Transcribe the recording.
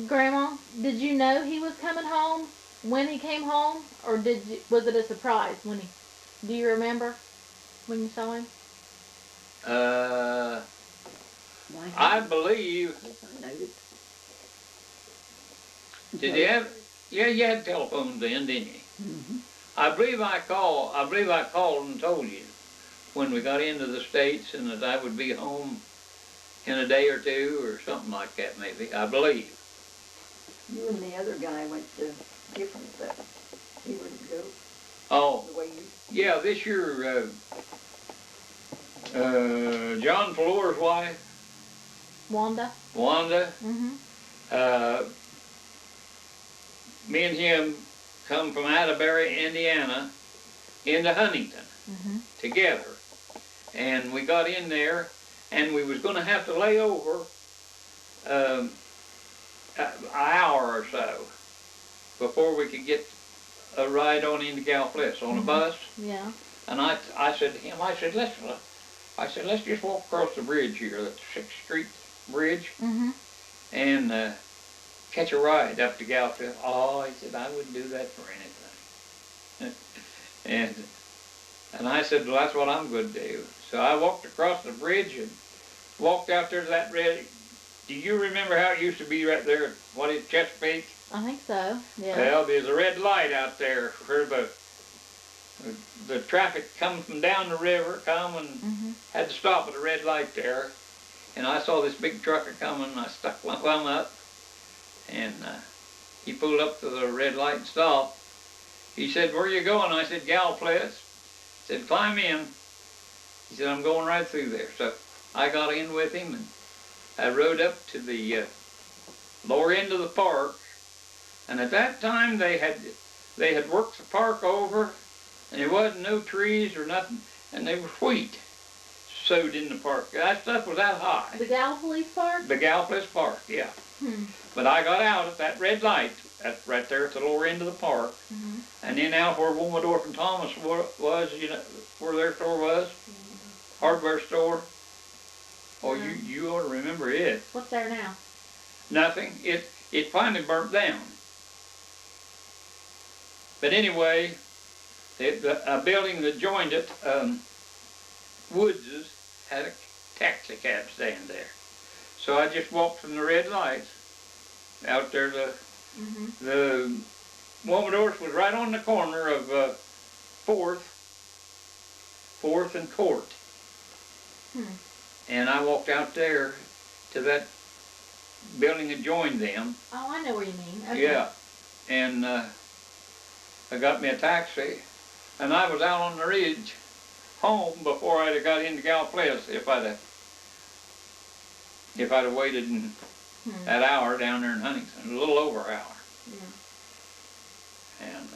Grandma, did you know he was coming home when he came home, or was it a surprise when he? Do you remember when you saw him? Uh, I believe. Did you have? Yeah, you had telephones then, didn't you? Mm-hmm. I believe I called and told you when we got into the States and that I would be home in a day or two or something like that, maybe. I believe. You and the other guy went to different stuff. He wouldn't go. Oh, the way you... yeah. This year, John Floor's wife, Wanda. Wanda. Mhm. Me and him come from Atterbury, Indiana, into Huntington together. And we got in there, and we was going to have to lay over an hour or so before we could get a ride on into Galfliss on a bus. Yeah. And I said to him, I said, let's just walk across the bridge here, that 6th Street bridge, and catch a ride up to Galfliss. Oh, he said, I wouldn't do that for anything. and I said, well, that's what I'm going to do. So I walked across the bridge and walked out there to that red. Do you remember how it used to be right there? What is Chesapeake? I think so. Yeah. Well, there's a red light out there for the traffic coming from down the river, had to stop at a red light there. And I saw this big trucker coming, and I stuck my thumb up, and he pulled up to the red light and stopped. He said, where are you going? I said, Galfliss. He said, climb in. He said, I'm going right through there. So I got in with him, and I rode up to the lower end of the park. And at that time, they had worked the park over, and there wasn't no trees or nothing, and they were wheat sowed in the park. That stuff was that high. The Galfliss Park? The Galfliss Park, yeah. But I got out at that red light, right there at the lower end of the park, and then out where Wilmerdorf and Thomas was, you know, where their store was, hardware store. Oh, you ought to remember it. What's there now? Nothing. It finally burnt down. But anyway, a building that joined it, Woods's, had a taxi cab stand there. So I just walked from the red lights out there. The Wilmerdorf was right on the corner of 4th and Court. And I walked out there to that building that joined them. Oh, I know where you mean. Okay. Yeah. And I got me a taxi, and I was out on the ridge home before I'd have got into Galfliss if I'd have waited that hour down there in Huntington, a little over an hour. Yeah. And